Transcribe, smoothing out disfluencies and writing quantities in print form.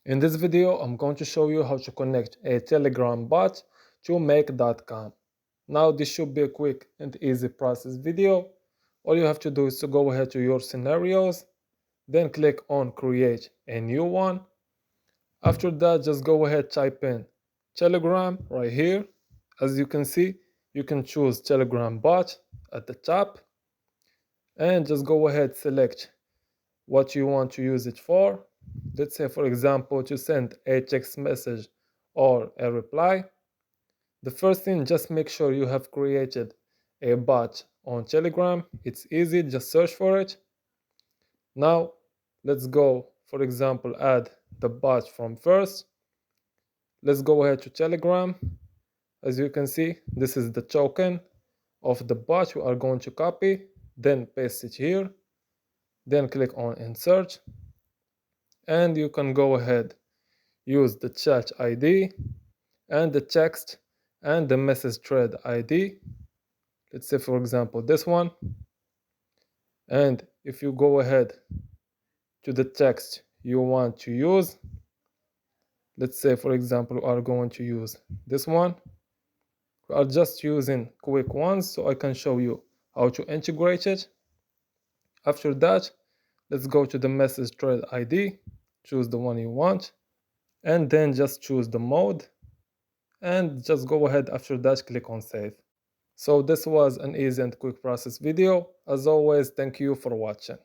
In this video, I'm going to show you how to connect a Telegram bot to make.com. Now this should be a quick and easy process video. All you have to do is to go ahead to your scenarios, then click on create a new one. After that, just go ahead, type in Telegram right here. As you can see, you can choose Telegram bot at the top and just go ahead, select what you want to use it for. Let's say, for example, to send a text message or a reply. The first thing, just make sure you have created a bot on Telegram. It's easy, just search for it. Now, let's go, for example, add the bot from first. Let's go ahead to Telegram. As you can see, this is the token of the bot you are going to copy, then paste it here, then click on insert, and you can go ahead, use the chat ID and the text and the message thread ID. Let's say, for example, this one. And if you go ahead to the text you want to use, let's say, for example, we are going to use this one. We are just using quick ones so I can show you how to integrate it. After that, let's go to the message thread ID, choose the one you want, and then just choose the mode, and just go ahead after that, click on save. So this was an easy and quick process video. As always, thank you for watching.